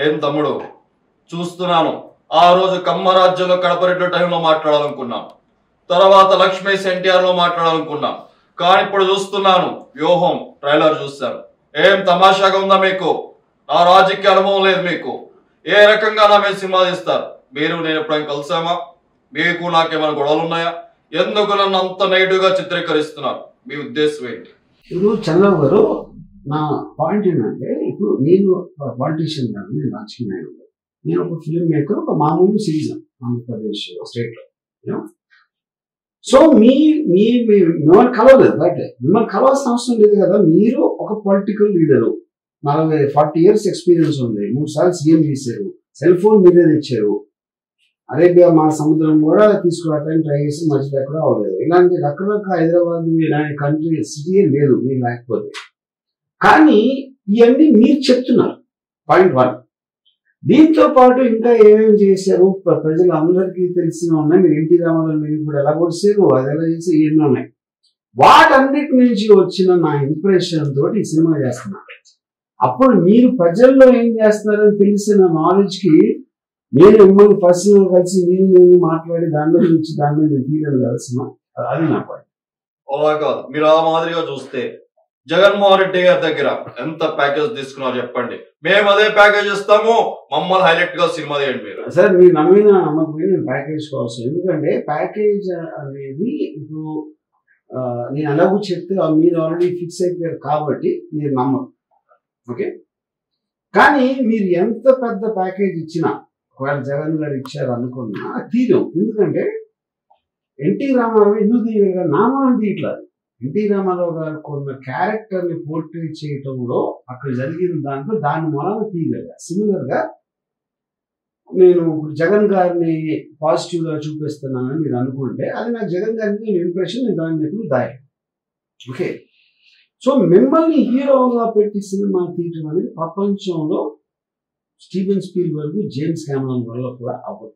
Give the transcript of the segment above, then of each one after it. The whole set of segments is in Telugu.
ఏం తమ్ముడు చూస్తున్నాను. ఆ రోజు కమ్మరాజ్యంలో కడపరెడ్డి టైంలో మాట్లాడాలనుకున్నాను, తర్వాత లక్ష్మీస్ ఎన్టీఆర్ లో మాట్లాడాలనుకున్నాను. కానీ ఇప్పుడు చూస్తున్నాను వ్యూహం ట్రైలర్ చూస్తాను. ఏం తమాషాగా ఉందా మీకు? నా రాజకీయ అనుభవం లేదు మీకు. ఏ రకంగా నా మీద సినిమా తీస్తారు? మీరు నేను ఎప్పుడైనా కలిసామా? మీకు నాకేమైనా గొడవలు ఉన్నాయా? ఎందుకు నన్ను అంత నెగిటివ్ గా చిత్రీకరిస్తున్నారు? మీ ఉద్దేశం ఏంటి? ఇప్పుడు చంద్రబాబు గారు, నా పాయింట్ ఏంటంటే, ఇప్పుడు నేను పాలిటీషియన్ కాదు, నేను రాజకీయ నాయకుడు. నేను ఒక ఫిల్మ్ మేకర్, ఒక మామూలు సిటిజన్ ఆంధ్రప్రదేశ్ స్టేట్ లో. సో మిమ్మల్ని కలవలేదు, బట్ మిమ్మల్ని కలవాల్సిన అవసరం లేదు కదా. మీరు ఒక పొలిటికల్ లీడరు, 40 years ఎక్స్పీరియన్స్ ఉంది, 3 సార్లు సీఎం చేశారు, సెల్ ఫోన్ మీరే తెచ్చారు, అరేబియా మా సముద్రం కూడా తీసుకురావడానికి ట్రై చేసి మధ్యలో ఎక్కడ అవ్వలేదు. ఇలాంటి రకరకాల హైదరాబాద్ ఇలాంటి కంట్రీ సిటీ లేదు మీరు లేకపోతే. కానీ ఇవన్నీ మీరు చెప్తున్నారు, పాయింట్ 1. దీంతో పాటు ఇంకా ఏమేమి చేశారు ప్రజలు అందరికీ తెలిసిన ఉన్నాయి. మీరు ఎన్టీ రామారావు మీరు ఇప్పుడు ఎలా కొడిసారు, అది ఎలా చేసి ఇవన్నీ ఉన్నాయి. వాటన్నిటి నుంచి వచ్చిన నా ఇంప్రెషన్ తోటి ఈ సినిమా చేస్తున్నా. అప్పుడు మీరు ప్రజల్లో ఏం చేస్తున్నారని తెలిసిన నాలెడ్జ్ కి నేను మిమ్మల్ని పర్సనల్ కలిసి నేను మాట్లాడి దాని గురించి దాని మీద తీయలేదు కదా సినిమా. అది నా పాయింట్. అలా కాదు, మీరు ఆ మాదిరిగా చూస్తే జగన్మోహన్ రెడ్డి గారి దగ్గర ఎంత ప్యాకేజ్ తీసుకున్నారు చెప్పండి, మేము అదే ప్యాకేజ్ ఇస్తాము, మమ్మల్ని హైలైట్ గా సినిమా తీయండి. మీరు సార్ మీరు నమ్మిన నమ్మకపోయినా నేను ప్యాకేజ్ కోసం, ఎందుకంటే ప్యాకేజ్ అనేది ఇప్పుడు నేను అలాగూ చెప్తే మీరు ఆల్రెడీ ఫిక్స్ అయిపోయారు కాబట్టి మీరు నమ్మరు. ఓకే, కానీ మీరు ఎంత పెద్ద ప్యాకేజ్ ఇచ్చినా, ఒకవేళ జగన్ గారు ఇచ్చారు అనుకున్నా తీరం. ఎందుకంటే ఎన్టీ రామారావు ఎందుకు తీయగలిగా నామాన్ని తీయట్లేదు. ఎన్టీ రామారావు గారు కొన్న క్యారెక్టర్ ని పోర్ట్రేట్ చేయటంలో అక్కడ జరిగిన దాంట్లో దాని మూలాన తీయగలిగా. సిమిలర్ గా నేను జగన్ గారిని పాజిటివ్ గా చూపిస్తున్నానని మీరు అనుకుంటే అది నాకు జగన్ గారికి ఇంప్రెషన్, నేను దాన్ని చెప్పి దాయి. ఓకే, సో మిమ్మల్ని హీరోగా పెట్టి సినిమా తీయటం అనేది ప్రపంచంలో స్టీవెన్ స్పీల్బర్గ్, జేమ్స్ కెమెరాన్ వల్ల కూడా అవ్వదు.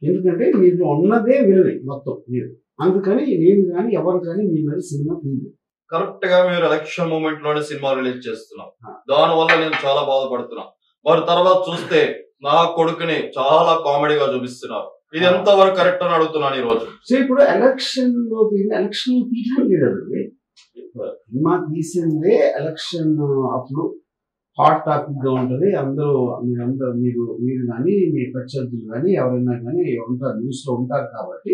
ఎందుకంటే మీరు ఉన్నదే వినలే మొత్తం మీరు, అందుకని నేను కానీ ఎవరు కానీ మీ మీద సినిమా తీయలేదు. కరెక్ట్ గా మీరు ఎలక్షన్ మూమెంట్ లోనే సినిమా రిలీజ్ చేస్తున్నాం, దాని వల్ల నేను చాలా బాధపడుతున్నా. వారి తర్వాత చూస్తే నా కొడుకుని చాలా కామెడీగా చూపిస్తున్నారు. ఇది ఎంత వరకు కరెక్ట్ అని అడుగుతున్నాను ఈ రోజు. సో ఇప్పుడు ఎలక్షన్ లో తీయడం లేదండి, సినిమా తీసిందే ఎలక్షన్ అప్పుడు హాట్ టాపిక్ గా ఉంటది. అందరూ మీరు కానీ మీ ప్రత్యర్థులు కానీ ఎవరైనా కానీ ఉంటారు, న్యూస్ లో ఉంటారు కాబట్టి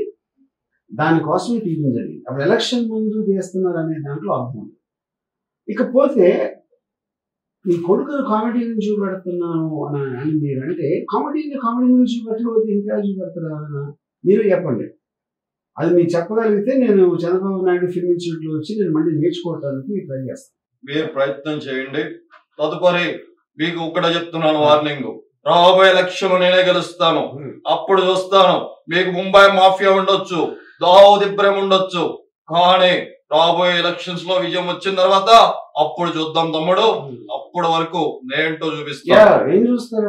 దానికోసమే తీయడం జరిగింది. అప్పుడు ఎలక్షన్ ముందు తీస్తున్నారు అనే దాంట్లో అర్థం. ఇకపోతే మీ కొడుకును కామెడీ నుంచి చూపెడుతున్నాను అని మీరు అంటే, కామెడీ నుంచి చూపెట్టకపోతే ఇంకా చూపెడతారు ఎవరైనా? మీరు చెప్పండి. అది మీరు చెప్పగలిగితే నేను చంద్రబాబు నాయుడు ఫిల్మ్ ఇన్స్టిట్యూట్ లో వచ్చి నేను మళ్ళీ నేర్చుకోవడానికి ట్రై చేస్తాను. మీరు ప్రయత్నం చేయండి. తదుపరి మీకు ఇక్కడ చెప్తున్నాను వార్నింగ్, రాబోయే ఎలక్షన్ నేనే గెలుస్తాను. అప్పుడు చూస్తాను. మీకు ముంబై మాఫియా ఉండొచ్చు, దావూద్ ఇబ్రహీం ఉండొచ్చు, కానీ రాబోయే ఎలక్షన్స్ లో విజయం వచ్చిన తర్వాత అప్పుడు చూద్దాం తమ్ముడు. అప్పటి వరకు నేంటో చూపిస్తాను. ఏం చూస్తారు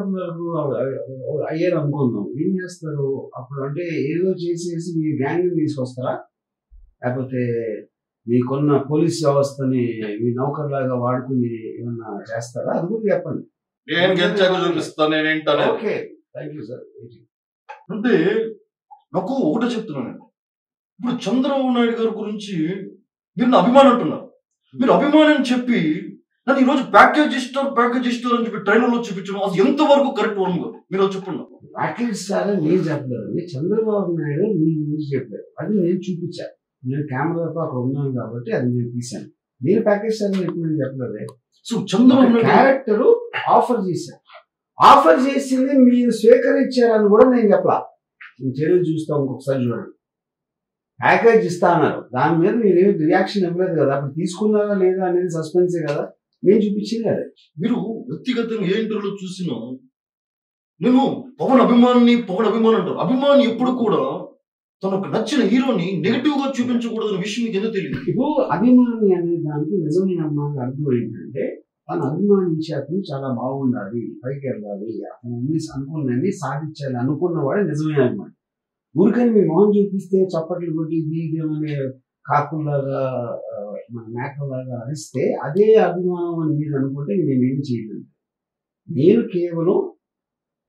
అయ్యారు అనుకుందాం, ఏం చేస్తారు అప్పుడు? అంటే ఏదో చేసేసి మీ గ్యాంగ్ తీసుకొస్తారా, లేకపోతే మీకున్న పోలీస్ వ్యవస్థని మీ నౌకర్లాగా వాడుకుని ఏమన్నా చేస్తారా? అది కూడా చెప్పండి. నేను గెలిచాక చూపిస్తాను నేనేంటనే. Okay, thank you sir. అంటే నాకు ఒకటే చెప్తున్నానండి, ఇప్పుడు చంద్రబాబు నాయుడు గారి గురించి మీరు నా అభిమానం అంటున్నారు. మీరు అభిమానం చెప్పి నన్ను ఈరోజు ప్యాకేజ్ ఇస్తారు అని చెప్పి ట్రైలర్ లో చూపించడం అది ఎంతవరకు కరెక్ట్ వరం గారు? మీరు చెప్పండి. ప్యాకేజ్ ఇస్తారని నేను చెప్పలేదు, చంద్రబాబు నాయుడు మీ గురించి చెప్పారు, అది నేను చూపించాను. నేను కెమెరాతో అక్కడ ఉన్నాను కాబట్టి అది నేను తీశాను. నేను ప్యాకేజ్ ఇస్తారని ఎప్పుడు నేను చెప్పలేదు. So Chandrababu Naidu character offer చేశాను, ఆఫర్ చేసింది మీరు స్వీకరించారని కూడా నేను చెప్పలా. నేను చర్యలు చూస్తాం, ఇంకొకసారి చూడండి. ప్యాకేజ్ ఇస్తా అన్నారు, దాని మీద మీరు రియాక్షన్ ఇవ్వలేదు కదా, అప్పుడు తీసుకున్నారా లేదా అనేది సస్పెన్సే కదా, నేను చూపించింది అదే. మీరు వ్యక్తిగతంగా ఏ ఇంటర్వ్యూలో చూసినా నేను పవన్ అభిమాని అంటారు. అభిమాని ఎప్పుడు కూడా తనకు నచ్చిన హీరోని నెగిటివ్ గా చూపించకూడదు అనే విషయం మీకు ఎందుకు తెలియదు? ఇప్పుడు అభిమాని అనే దానికి నిజమైన అమ్మాయి అర్థం ఏంటంటే, తను అభిమానించే అతను చాలా బాగుండాలి, పైకి వెళ్ళాలి, అతను అనుకున్నన్ని సాధించాలి అనుకున్నవాడే నిజమైన అభిమాని. ఊరికని మీ మొహం చూపిస్తే చప్పట్లు కొట్టి బీగమనే కాకుల్లాగా మన మేకలాగా అరిస్తే అదే అభిమానం అని మీరు అనుకుంటే నేనేం చేయలేదు. నేను కేవలం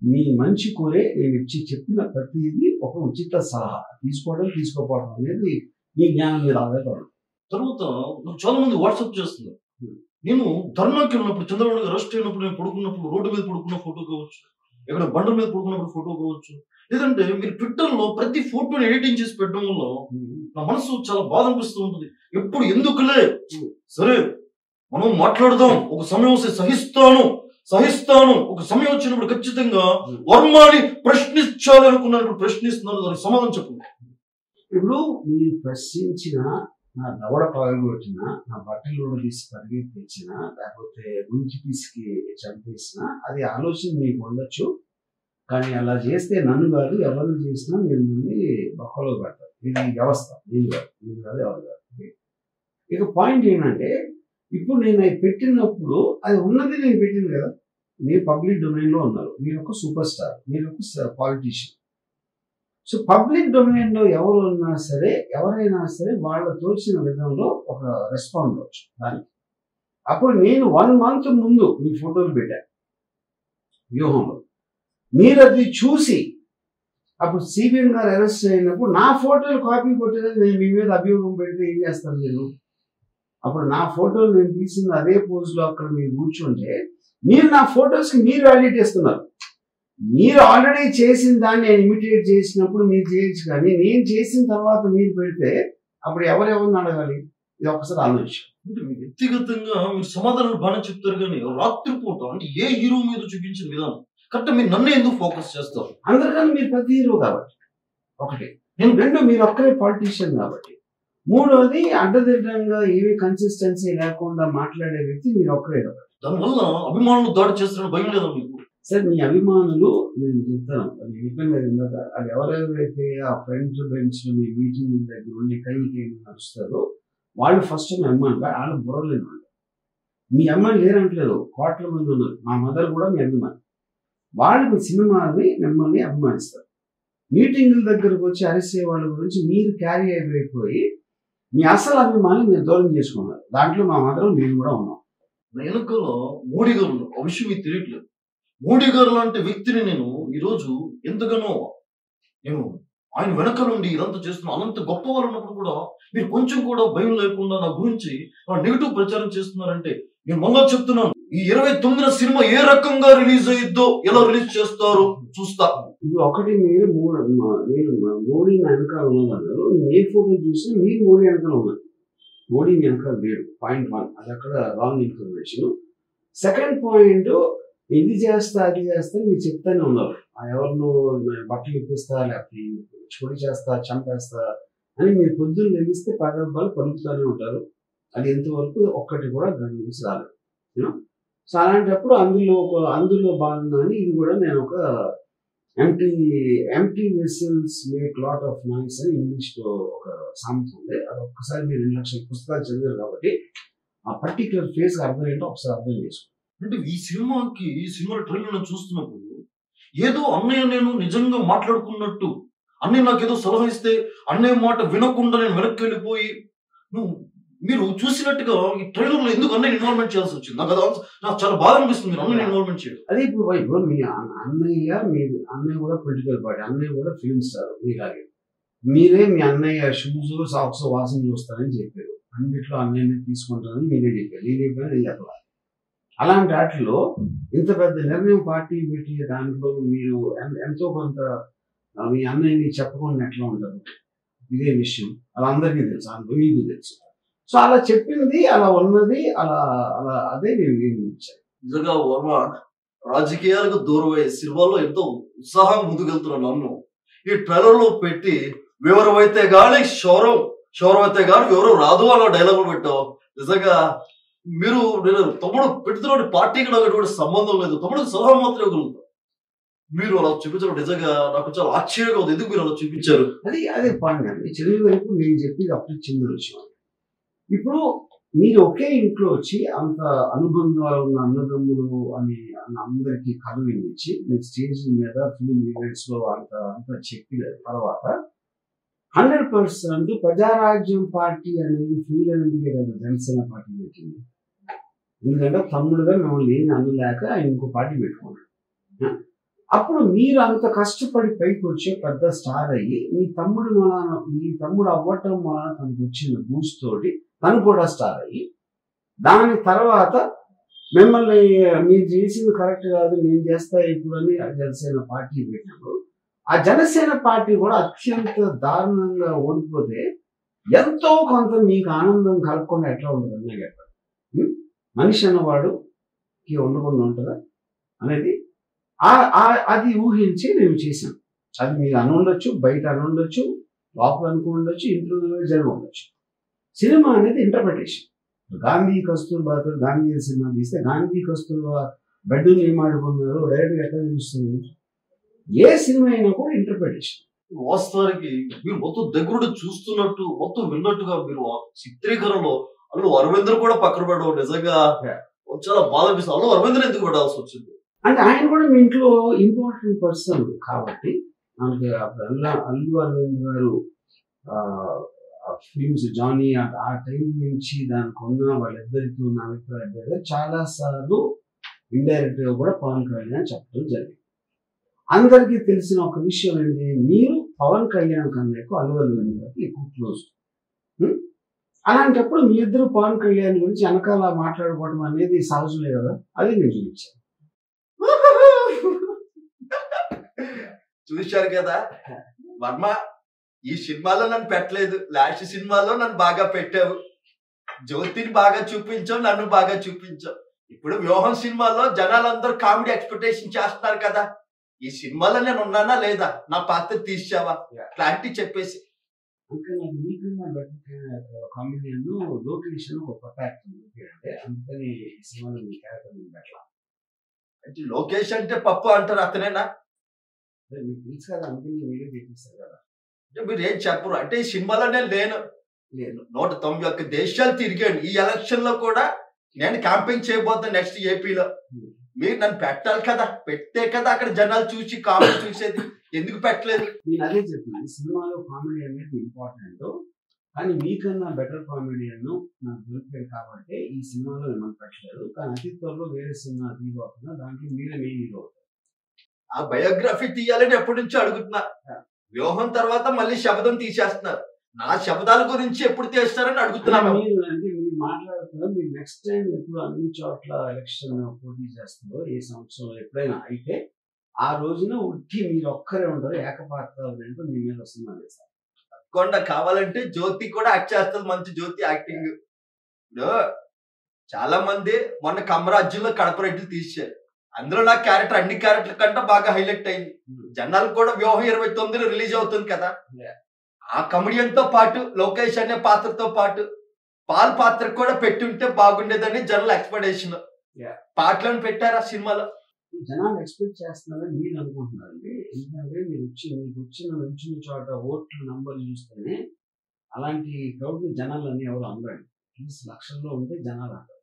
మీ మంచి కోరే నేను చెప్పిన ప్రతిదీ ఒక ఉచిత సలహా. తీసుకోవడం తీసుకోపోవడం అనేది మీ జ్ఞానం మీద ఆధారపడదు. తర్వాత నాకు చాలా మంది వాట్సాప్ చేస్తున్నారు. నేను ధర్నాకి వెళ్ళినప్పుడు, చంద్రబాబు గారు అరెస్ట్ అయినప్పుడు, నేను పడుకున్నప్పుడు రోడ్డు మీద పడుకున్న ఫోటో కావచ్చు, ఎక్కడ బండల మీద పడుకున్నప్పుడు ఫోటో కావచ్చు, లేదంటే మీరు ట్విట్టర్ లో ప్రతి ఫోటోని ఎడిటింగ్ చేసి పెట్టడం వల్ల నా మనసు చాలా బాధ అనిపిస్తూ ఉంటుంది. ఎప్పుడు ఎందుకులే, సరే మనం మాట్లాడదాం, ఒక సమయం వస్తే సహిస్తాను, ఒక సమయం వచ్చినప్పుడు ఖచ్చితంగా వర్మాని ప్రశ్నించాలి అనుకున్నాను. ప్రశ్నిస్తున్నాను, దానికి సమాధానం చెప్పండి. ఇప్పుడు మీరు ప్రశ్నించిన, నా దవడ పగలగొట్టిన, నా బట్టలు తీసి పరిగెత్తించిన, లేకపోతే గుంజి పిసికి చంపేసిన, అది ఆలోచన మీకు ఉండొచ్చు. కానీ అలా చేస్తే నన్ను కాదు, ఎవరిని చేసినా మీరు ముందు బొక్కలో పెడతారు. ఇది వ్యవస్థ, నేను కాదు ఎవరు కాదు. ఇక పాయింట్ ఏంటంటే, ఇప్పుడు నేను అది పెట్టినప్పుడు అది ఉన్నది నేను పెట్టింది కదా. మీరు పబ్లిక్ డొమైన్లో ఉన్నారు, మీరు ఒక సూపర్ స్టార్, మీరు ఒక పాలిటీషియన్. సో పబ్లిక్ డొమైన్లో ఎవరు ఉన్నా సరే, ఎవరైనా సరే వాళ్ళ తోచిన విధంలో ఒక రెస్పాండ్ అవ్వచ్చు దానికి. అప్పుడు నేను 1 month ముందు మీ ఫోటోలు పెట్టాను వ్యూహంలో. మీరు అది చూసి అప్పుడు సిబిఎం గారు అరెస్ట్ అయినప్పుడు నా ఫోటోలు కాపీ కొట్టేది నేను మీ మీద అభియోగం పెడితే ఏం చేస్తాను మీరు? అప్పుడు నా ఫోటోలు నేను తీసిన అదే పోజ్లో అక్కడ మీరు కూర్చుంటే మీరు నా ఫొటోస్కి మీరు వాల్యూట్ ఇస్తున్నారు. మీరు ఆల్రెడీ చేసిన దాన్ని నేను ఇమిటేట్ చేసినప్పుడు మీరు చేయొచ్చు, కానీ నేను చేసిన తర్వాత మీరు పెడితే అప్పుడు ఎవరెవరిని అడగాలి? ఇది ఒకసారి ఆలోచించాం. అంటే వ్యక్తిగతంగా మీరు సమాధానాలు బాగానే చెప్తారు, కానీ రాత్రిపూట అంటే ఏ హీరో మీద చూపించిన విధానం కరెక్ట్. మీరు నన్ను ఎందుకు ఫోకస్ చేస్తారు? అందరికన్నా మీరు ప్రతి హీరో కాబట్టి ఒకటి, నేను 2 మీరు ఒక్కరే పాలిటీషియన్ కాబట్టి, 3వది అడ్డదిడ్డంగా ఏవి కన్సిస్టెన్సీ లేకుండా మాట్లాడే వ్యక్తి మీరు ఒక్కరే కాబట్టి. దానివల్ల అభిమానులు దాడి చేస్తారని భయం లేదా మీకు? సార్ మీ అభిమానులు, నేను చెప్తాను అది చెప్పాను ఇందాక, అది ఎవరెవరైతే ఆ ఫ్రెండ్స్ బెంచ్ మీ మీటింగ్ దగ్గర ఉండి కైకి నడుస్తారో వాళ్ళు ఫస్ట్ మీ అభిమానులు, వాళ్ళు బుర్రలేని వాళ్ళు. మీ అమ్మాయిలు లేరంటలేదు, కోట్ల మంది ఉన్నారు. మా మదర్ కూడా మీ అభిమాని. వాళ్ళు మీ సినిమాని మిమ్మల్ని అభిమానిస్తారు. మీటింగుల దగ్గరకు వచ్చి అరిసే వాళ్ళ గురించి మీరు క్యారీ అయిపోయి మీ అసలు అభిమాని మీరు దూరం చేసుకున్నారు. దాంట్లో మా మదర్ నేను కూడా ఉన్నాం. వెనుకలో మోడీ గారు ఉన్నారు, ఆ విషయం మీకు తెలియట్లేదు. మోడీ గారు లాంటి వ్యక్తిని నేను ఈరోజు ఎంతగానో నేను ఆయన వెనక నుండి ఇదంతా చేస్తున్నా. అంత గొప్ప వాళ్ళు ఉన్నప్పుడు కూడా మీరు కొంచెం కూడా భయం లేకుండా నా గురించి నెగిటివ్ ప్రచారం చేస్తున్నారంటే, నేను మళ్ళా చెప్తున్నాను, ఈ 29న సినిమా ఏ రకంగా రిలీజ్ అయ్యిద్దో, ఎలా రిలీజ్ చేస్తారో చూస్తా. ఇప్పుడు ఒకటి, మీరు మోడీ వెనకాల ఉన్నదన్నారు. నేను ఏ ఫోటో చూసినా మీరు మోడీ వెనకాల ఉన్నారు, మోడీ వెనకాల లేడు. పాయింట్ 1, అది అక్కడ రాంగ్ ఇన్ఫర్మేషన్. సెకండ్ పాయింట్, ఇది చేస్తా అది చేస్తా మీరు చెప్తానే ఉన్నారు. ఎవరినో బట్టలు ఇప్పిస్తా, లేకపోతే చొడి చేస్తా, చంపేస్తా అని మీరు పొద్దున్న లెగిస్తే పదబ్బాలు పలుకుతూనే ఉంటారు. అది ఎంతవరకు ఒక్కటి కూడా దాని నుంచి రాలేదు. సో అలాంటప్పుడు అందులో భాగంగానే ఇది కూడా నేను ఒక empty vessels make lot of noise అని ఇంగ్లీష్లో ఒక సామెత ఉంది. అది ఒక్కసారి మీరు 2 లక్షల పుస్తకాలు చదివారు కాబట్టి ఆ పర్టికులర్ ఫేస్ అర్థం ఏంటో ఒకసారి అర్థం చేసుకోండి. అంటే ఈ సినిమా ట్రైలర్ చూస్తున్నప్పుడు ఏదో అన్నయ్య నేను నిజంగా మాట్లాడుకున్నట్టు, అన్నయ్య నాకు ఏదో సలహా ఇస్తే అన్నయ్య మాట వినకుండా నేను వెనక్కి వెళ్ళిపోయి మీరు చూసినట్టుగా ఈ ట్రైలర్ లో ఎందుకు అన్నయ్య ఇన్వాల్వ్మెంట్ చేయాల్సి వచ్చింది? నాకు చాలా బాధ అనిపిస్తుంది మీరు అన్నయ్య ఇన్వాల్వ్మెంట్ చేయడం. అదే ఇప్పుడు మీ అన్నయ్య కూడా పొలిటికల్ పార్టీ, అన్నయ్య కూడా ఫిల్మ్ స్టార్ మీలాగే. మీరే మీ అన్నయ్య షూస్ సాక్స్ వాసన చూస్తారని చెప్పారు, అన్నిట్లో అన్నయ్యని తీసుకుంటారని మీరే చెప్పారు. నేను చెప్పాను అలాంటి వాటిలో ఇంత పెద్ద నిర్ణయం పార్టీ పెట్టి దాంట్లో మీరు ఎంతో కొంత మీ అన్నయ్యని చెప్పకుండా ఎట్లా ఉంటారు? ఇదే విషయం అలా అందరికీ తెలుసు, మీకు తెలుసు. సో అలా చెప్పింది, అలా ఉన్నది, అలా అలా అదే నేను ఇచ్చాను. నిజంగా వర్మ రాజకీయాలకు దూరం అయ్యే సినిమాల్లో ఎంతో ఉత్సాహంగా ముందుకెళ్తున్నాను. నన్ను ఈ ట్రైలర్ లో పెట్టి వివరమైతే గాని శౌరం అయితే గాని వివరం రాదు అన్న డైలాగులు పెట్టావు. నిజంగా నేను తమ్ముడు పెడుతున్న పార్టీకి నాకు ఎటువంటి సంబంధం లేదు, తమ్ముడికి సలహా మాత్రమే ఇవ్వగలుగుతాను. మీరు అలా చూపించడం నిజంగా నాకు చాలా ఆశ్చర్యంగా ఉంది. ఎందుకు మీరు అలా చూపించారు? అదే పాయింట్ అండి. చిన్న వైపు నేను చెప్పేది అప్పుడు చిన్న విషయం. ఇప్పుడు మీరు ఒకే ఇంట్లో వచ్చి అంత అనుబంధాలు ఉన్న అన్నదమ్ములు అని అందరికీ కథ వినిపించి మీరు స్టేజ్ మీద ఫిలిం ఈవెంట్స్ లో అంత చెప్పిన తర్వాత 100% ప్రజారాజ్యం పార్టీ అనేది ఫీల్ అనేది కదా జనసేన పార్టీ పెట్టింది. ఎందుకంటే తమ్ముడుగా మిమ్మల్ని ఏమి అనలేక ఆయన ఇంకో పార్టీ పెట్టుకున్నాడు. అప్పుడు మీరు అంత కష్టపడి పైకి వచ్చి పెద్ద స్టార్ అయ్యి మీ తమ్ముడు అవ్వటం వలన తనకు వచ్చిన బూస్ట్ తోటి తను కూడా స్టార్ అయ్యి దాని తర్వాత మిమ్మల్ని మీరు చేసింది కరెక్ట్ కాదు నేను చేస్తా ఇప్పుడు అని జనసేన పార్టీ పెట్టినప్పుడు ఆ జనసేన పార్టీ కూడా అత్యంత దారుణంగా ఓడిపోతే ఎంతో కొంత మీకు ఆనందం కలగకుండా ఎట్లా ఉండదు నాకు మనిషి అన్నవాడుకి ఉండకుండా ఉంటుందా అనేది అది ఊహించి నేను చేశాను. అది మీరు అనుండొచ్చు, బయట అనుండొచ్చు, లోపల అనుకుండొచ్చు, ఇంట్లో జరిగి ఉండొచ్చు. సినిమా అనేది ఇంటర్ప్రిటేషన్. గాంధీ కస్తూర్బాతో గాంధీ సినిమా తీస్తే గాంధీ కస్తూర్బా బెడ్ని ఏమాడుకున్నారు డైరెక్ట్గా ఎట్లా తెలుస్తుంది? ఏ సినిమా అయినా కూడా ఇంటర్ప్రిటేషన్. వాస్తవానికి మీరు మొత్తం దగ్గరుండి చూస్తున్నట్టు మొత్తం విన్నట్టుగా మీరు చిత్రీకరణలో అల్లు అరవింద్ కూడా పక్కన పడడం నిజంగా చాలా బాధ అనిపిస్తుంది. అల్లు అరవింద్ ఎందుకు పడాల్సి వచ్చింది అంటే ఆయన కూడా మీ ఇంట్లో ఇంపార్టెంట్ పర్సన్ కాబట్టి మనకి అల్లు అరవింద్ గారు ఫిల్మ్స్ జానీ ఆ టైం నుంచి దానికి ఉన్న వాళ్ళిద్దరికి ఉన్న అభిప్రాయం చాలా సార్లు ఇండైరెక్ట్ గా కూడా పవన్ కళ్యాణ్ చెప్పడం జరిగింది. అందరికీ తెలిసిన ఒక విషయం ఏంటి, మీరు పవన్ కళ్యాణ్ కన్నా ఎక్కువ అల్లు అరవింద్ గారికి ఎక్కువ క్లోజ్. అలాంటప్పుడు మీ ఇద్దరు పవన్ కళ్యాణ్ గురించి వెనకాల మాట్లాడుకోవడం అనేది సహజమే కదా, అది నేను చూపించాను. చూశారు కదా వర్మ, ఈ సినిమాలో నన్ను పెట్టలేదు, లాస్ట్ సినిమాలో నన్ను బాగా పెట్టావు, జ్యోతిని బాగా చూపించావు, నన్ను బాగా చూపించావు. ఇప్పుడు వ్యూహం సినిమాలో జనాలందరూ కామెడీ ఎక్స్పెక్టేషన్ చేస్తున్నారు కదా, ఈ సినిమాలో నేను ఉన్నానా లేదా, నా పాత్ర తీసావా, క్లారిటీ చెప్పేసి. ఇంకా నాకు మీకన్నా బెటర్ కామెడియన్ లోకేషన్ ఒక కొత్త యాక్టర్ అంటే అందుకని ఈ సినిమాలో మీ క్యారెక్టర్ పెట్టలా. అంటే లోకేష్ అంటే పప్పు అంటారు, అతనేనా? మీకు తెలుసు కదా, అందుకని వీడియో చేపిస్తారు కదా. అంటే మీరు ఏం చెప్పరు అంటే ఈ సినిమాలో నేను లేను 191 దేశాలు తిరిగాను. ఈ ఎలక్షన్ లో కూడా నేను క్యాంపెయిన్ చేయబోతాను నెక్స్ట్ ఏపీలో. మీరు నన్ను పెట్టాలి కదా, పెట్టే కదా అక్కడ జనాలు చూసి కామెడీ చూసేది, ఎందుకు పెట్టలేదు? నేను అదే చెప్తున్నాను, సినిమాలో కామెడీ అనేది ఇంపార్టెంట్, కానీ మీకన్నా బెటర్ కామెడియన్ నాకు దొరికాడు కాబట్టి ఈ సినిమాలో మిమ్మల్ని పెట్టలేదు. కానీ అతి త్వరలో వేరే సినిమా తీయబోతున్నా, దాంట్లో మీరే మెయిన్ హీరో అవుతారు. ఆ బయోగ్రఫీ తీయాలని ఎప్పటి నుంచో అడుగుతున్నా. వ్యూహం తర్వాత మళ్ళీ శబ్దం తీసేస్తున్నారు. నా శబ్దాల గురించి ఎప్పుడు తీస్తారని అడుగుతున్నాను. మీరు అంటే మీరు మాట్లాడుతున్నారు, మీరు నెక్స్ట్ టైం ఎప్పుడు అన్ని చోట్ల ఎలక్షన్ పోటీ చేస్తారో ఏ సంవత్సరంలో ఎప్పుడైనా అయితే ఆ రోజున ఉట్టి మీరు ఒక్కరే ఉంటారు, ఏకపాత్ర ఏంటో మీ మీద వస్తున్నారు సార్. తప్పకుండా కావాలంటే జ్యోతి కూడా యాక్ట్ చేస్తుంది, మంచి జ్యోతి యాక్టింగ్. ఇప్పుడు చాలా మంది మొన్న కమరాజ్యంలో కడపరెడ్డి తీశారు, అందులో నా క్యారెక్టర్ అన్ని క్యారెక్టర్ కంటే బాగా హైలైట్ అయింది. జనాలు కూడా వ్యూహం 29 రిలీజ్ అవుతుంది కదా, ఆ కమెడియన్ తో పాటు లోకేష్ అనే పాత్రతో పాటు పాల్ పాత్ర కూడా పెట్టుంటే బాగుండేదని జనాల ఎక్స్పెక్టేషన్. పాటలను పెట్టారు ఆ సినిమాలో. జనాలు ఎక్స్పెక్ట్ చేస్తున్నారని మీరు అనుకుంటున్నారండి. ఎందుకంటే మీకు వచ్చిన చోట ఓట్ల నంబర్ చూస్తేనే అలాంటి క్రౌడ్ జనాలని ఎవరు అందరండి. లక్షల్లో ఉంటే జనాలు అంటారు.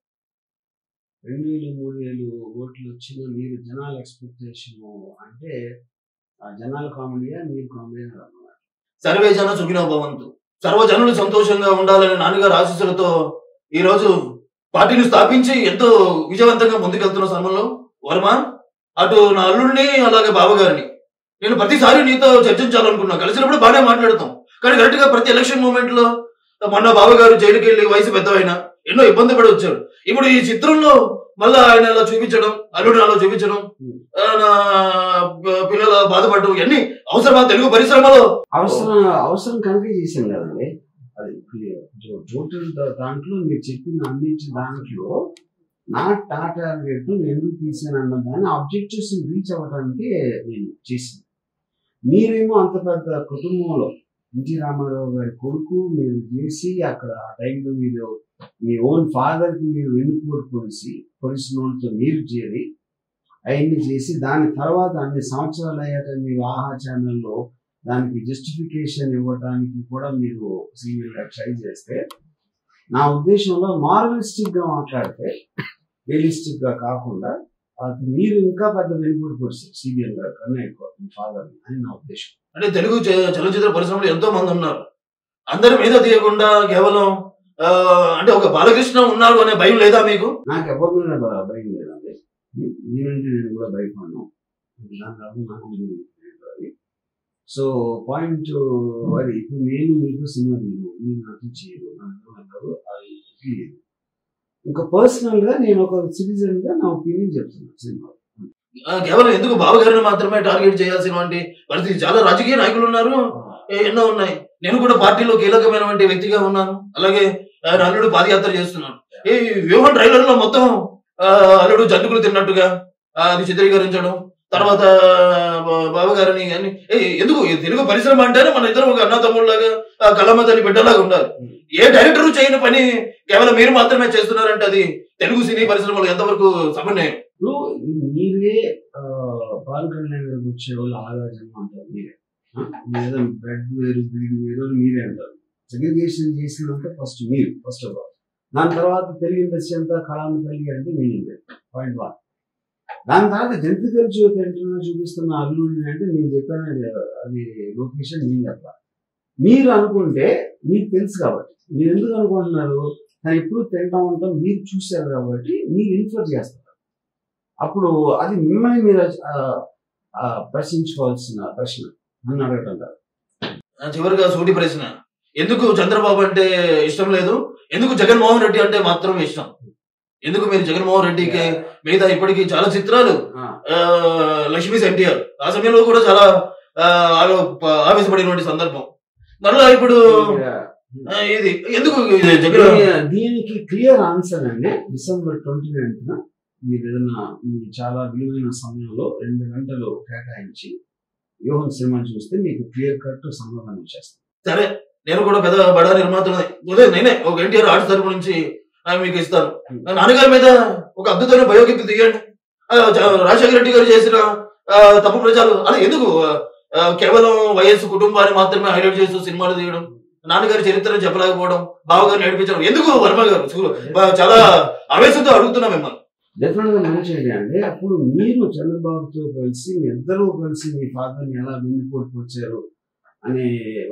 2000 3000 ఓట్లు వచ్చిన మీరు జనాల ఎక్స్పెక్టేషన్ అంటే జనాల కామెడీయా మీరు కామెడీయా అన్నమాట. సర్వే జన సుఖినో భవంతు, సర్వజనులు సంతోషంగా ఉండాలని నాన్నగారు ఆశీస్సులతో ఈ రోజు పార్టీని స్థాపించి ఎంతో విజయవంతంగా ముందుకెళ్తున్న సమయంలో వర్మ, అటు నా అల్లుడిని అలాగే బావగారిని నేను ప్రతిసారి నీతో చర్చించాలనుకున్నా, కలిసినప్పుడు బాగానే మాట్లాడతాం. కానీ కరెక్ట్ గా ప్రతి ఎలక్షన్ మూమెంట్ లో మొన్న బావగారు జైలుకి వెళ్ళి వయసు పెద్దవైనా ఎన్నో ఇబ్బంది పడి వచ్చారు. ఇప్పుడు ఈ చిత్రంలో మళ్ళా ఆయన అలా చూపించడం, అల్లుడు అలా చూపించడం, నా పిల్లల బాధపడడం, ఇవన్నీ అవసరమా తెలుగు పరిశ్రమలో? అవసరం కనుక చేశాను కదండి. అది టోటల్ దాంట్లో మీరు చెప్పిన అన్నింటి దాంట్లో నా టార్గెట్ నేను ఎందుకు తీసాను అన్న దాన్ని ఆబ్జెక్టివ్స్ రీచ్ అవ్వడానికి నేను చేశాను. మీరేమో అంత పెద్ద కుటుంబంలో ఎన్టీ రామారావు గారి కొడుకు మీరు చేసి అక్కడ ఆ టైంలో మీరు మీ ఓన్ ఫాదర్ కి మీరు వెన్నుపోటు పొడిసినోళ్ళతో మీరు చేరి అవన్నీ చేసి దాని తర్వాత అన్ని సంవత్సరాలు అయ్యాక మీరు ఆహా ఛానల్లో దానికి జస్టిఫికేషన్ ఇవ్వడానికి కూడా మీరు సీరియల్గా ట్రై చేస్తే, నా ఉద్దేశంలో మార్వలిస్టిక్ గా మాట్లాడితే రియలిస్టిక్ గా కాకుండా అది మీరు ఇంకా పెద్ద వెనుకబడి పొడిస్తారు సీరియల్ గా కన్నా ఎక్కువ మీ ఫాదర్ అని నా ఉద్దేశం. అంటే తెలుగు చలనచిత్ర పరిశ్రమలో ఎంతో మంది ఉన్నారు, అందరి మీద తీయకుండా కేవలం అంటే ఒక బాలకృష్ణ ఉన్నారు అనే భయం లేదా మీకు? నాకు ఎవరి మీద భయం లేదండి. నేనంటే నేను కూడా భయపడను. దాని తర్వాత నాకు తెలియదు. సో పాయింట్ అది ఇప్పుడు నేను మీకు సినిమా తీయను, మీరు నాకు చేయరు, నాకు అది తెలియదు. ఇంకా పర్సనల్ గా నేను ఒక సిటిజన్ గా నా ఒపీనియన్ చెప్తున్నాను సినిమా. కేవలం ఎందుకు బావగారిని మాత్రమే టార్గెట్ చేయాల్సినటువంటి పరిస్థితి, చాలా రాజకీయ నాయకులు ఉన్నారు, ఎన్నో ఉన్నాయి. నేను కూడా పార్టీలో కీలకమైనటువంటి వ్యక్తిగా ఉన్నాను. అలాగే ఆయన అల్లుడు పాదయాత్ర చేస్తున్నాను. ఈ వ్యూహం ట్రైలర్ లో మొత్తం అల్లుడు జంతుకులు తిన్నట్టుగా అది చిత్రీకరించడం, తర్వాత బావగారిని అని ఎందుకు తెలుగు పరిశ్రమ అంటేనే మన ఇద్దరు ఒక అన్న తమ్ముళ్ళలాగా కళ్ళమ్మ తల్లి బిడ్డలాగా ఉండాలి. ఏ డైరెక్టర్ చేయని పని కేవలం మీరు మాత్రమే చేస్తున్నారంటే అది తెలుగు సినీ పరిశ్రమలో ఎంతవరకు సమన్వయం? మీరే పవన్ కళ్యాణ్ గారికి వచ్చే వాళ్ళు ఆలోచన అంటారు, మీరే లేదా బ్రెడ్ వేరు బ్రీడ్ వేరు అని మీరే అంటారు. సెగ్రిగేషన్ చేసినంత ఫస్ట్ మీరు, ఫస్ట్ ఆఫ్ ఆల్. దాని తర్వాత తెలుగు ఇండస్ట్రీ అంతా కళామ తల్లి అంటే మీనింగ్ లేదు, పాయింట్ 1. దాని తర్వాత జంతికలు చూపిస్తున్న అల్లుడిని అంటే నేను చెప్పాను, అది లొకేషన్ నేను చెప్పాలి. మీరు అనుకుంటే మీకు తెలుసు కాబట్టి మీరు ఎందుకు అనుకుంటున్నారు, కానీ ఎప్పుడు తింటా ఉంటాం, మీరు చూశారు కాబట్టి మీరు ఇన్ఫర్ చేస్తారు. అప్పుడు అది మిమ్మల్ని మీరు ప్రశ్నించుకోవాల్సిన ప్రశ్న నన్ను అడగటం కాదు. చివరిగా సూటి ప్రశ్న, ఎందుకు చంద్రబాబు అంటే ఇష్టం లేదు, ఎందుకు జగన్మోహన్ రెడ్డి అంటే మాత్రం ఇష్టం? ఎందుకు మీరు జగన్మోహన్ రెడ్డికి మిగతా ఇప్పటికీ చాలా చిత్రాలు, లక్ష్మీ ఎన్టీఆర్ ఆ సమయంలో కూడా చాలా ఆవేశపడినటువంటి సందర్భం, మరలా ఇప్పుడు ఇది ఎందుకు? దీనికి క్లియర్ ఆన్సర్ అండి, December 29th మీరు ఏదైనా మీ చాలా విలువైన సమయంలో 2 గంటలు కేటాయించి వ్యూహం సినిమా చూస్తే మీకు క్లియర్ కట్ సమాధానం చేస్తాను. సరే, నేను కూడా పెద్ద బడా నిర్మాతలు నేనే ఒక ఎన్టీఆర్ ఆర్ట్స్ తరపు నుంచి మీకు ఇస్తాను. నాన్నగారి మీద ఒక అద్భుతమైన బయోపిక్ తీయండి. రాజశేఖర రెడ్డి గారు చేసిన తప్పు ప్రచారం అది ఎందుకు కేవలం వైఎస్ కుటుంబాన్ని మాత్రమే హైలైట్ చేస్తూ సినిమాలు తీయడం, నాన్నగారి చరిత్రను చెప్పలేకపోవడం, బావగారిని నడిపించడం ఎందుకు? వర్మ గారు చాలా ఆవేశంతో అడుగుతున్నా మిమ్మల్ని. డెఫినెట్ గా మంచి ఐడియా అండి. అప్పుడు మీరు చంద్రబాబుతో కలిసి ఇద్దరు కలిసి మీ ఫాదర్ని ఎలా వెన్నుపోటుకొచ్చారు అనే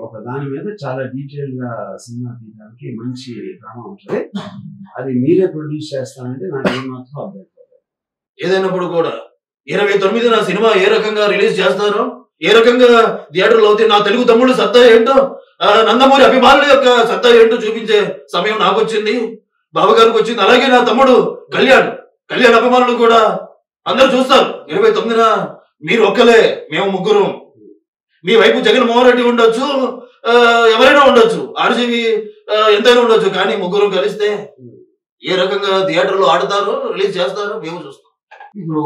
ఒక దాని మీద చాలా డీటెయిల్ గా సినిమా తీయడానికి మంచి డ్రామా ఉంటుంది. అది మీరే ప్రొడ్యూస్ చేస్తానంటే నాకు ఏమాత్రం అభ్యంతరం లేదు. ఏదైనప్పుడు కూడా 29న సినిమా ఏ రకంగా రిలీజ్ చేస్తారో, ఏ రకంగా థియేటర్లో అవుతే నా తెలుగు తమ్ముడు సత్తా ఏంటో, నందమూరి అభిమానుల యొక్క సత్తా ఏంటో చూపించే సమయం నాకు వచ్చింది, బావగారికి వచ్చింది. అలాగే నా తమ్ముడు కళ్యాణ్ అభిమానులు కూడా అందరూ చూస్తారు. 29న మీరు ఒక్కలే, మేము ముగ్గురు. మీ వైపు జగన్మోహన్ రెడ్డి ఉండొచ్చు, ఎవరైనా ఉండొచ్చు, ఆర్జీవి ఎంతైనా ఉండొచ్చు, కానీ ముగ్గురు కలిస్తే ఏ రకంగా థియేటర్లో ఆడతారో రిలీజ్ చేస్తారో మేము చూస్తాం. ఇప్పుడు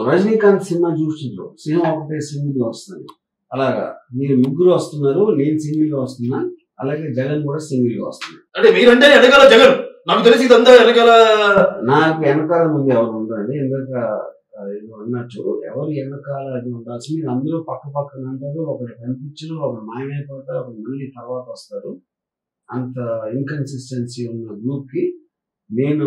రజనీకాంత్ సినిమా చూస్తుండ్రు, సినిమా ఒకటే సింగిల్ గా వస్తుంది. అలాగా మీరు ముగ్గురు వస్తున్నారు, నేను సింగిల్ గా వస్తున్నా, అలాగే జగన్ కూడా సింగిల్ గా వస్తున్నారు. అంటే మీరంటే వెనకాల జగన్, నాకు తెలిసి ఇదంతా వెనకాల. నాకు వెనకాల ముందు ఎవరు ఉండరండి, ఎందుక ఏదో అన్నట్టు ఎవరు వెనకాల అది ఉండాల్సి, మీరు అందరూ పక్క పక్కన అంటారు, ఒకటి కనిపించరు, ఒకటి మాయమైపోతారు, ఒకటి మళ్ళీ తర్వాత వస్తారు. అంత ఇన్కన్సిస్టెన్సీ ఉన్న గ్రూప్ కి నేను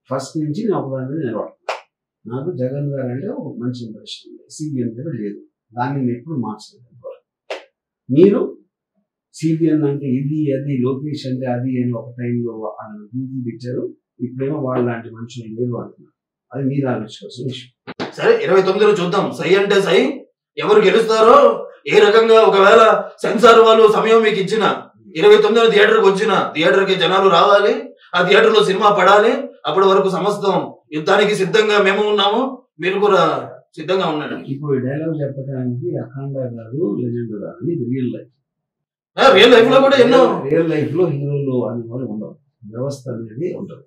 ఫస్ట్ నుంచి నేను ఒకదాని మీద నిలబడుతున్నాను. నాకు జగన్ గారు అంటే ఒక మంచి ఇంప్రెషన్ ఉంది, సిబిఎన్ దగ్గర లేదు, దాన్ని నేను ఎప్పుడు మార్చలేదు. మీరు సిబిఎన్ అంటే ఇది అది, లోకేష్ అంటే అది అని ఒక టైంలో గ్రూపులు ఇచ్చారు, ఇప్పుడేమో వాళ్ళ లాంటి మనుషులు లేరు అంటున్నారు. అది మీరు ఆలోచించాల్సిన విషయం. సరే, 29లో చూద్దాం. సై అంటే సై, ఎవరు గెలుస్తారో, ఏ రకంగా ఒకవేళ సెన్సార్ వాళ్ళు సమయం మీకు ఇచ్చిన 29న థియేటర్కి వచ్చిన థియేటర్కి జనాలు రావాలి, ఆ థియేటర్ లో సినిమా పడాలి. అప్పటి వరకు సమస్తం యుద్ధానికి సిద్ధంగా మేము ఉన్నాము, మీరు కూడా సిద్ధంగా ఉండండి. ఇప్పుడు డైలాగ్ చెప్పడానికి అఖండ కాదు, లెజెండ్ కాదు, ఇది రియల్ లైఫ్. రియల్ లైఫ్ లో కూడా ఎన్నో రియల్ లైఫ్ లో హీరోలు అని కూడా ఉండవు, వ్యవస్థ అనేది ఉంటుంది.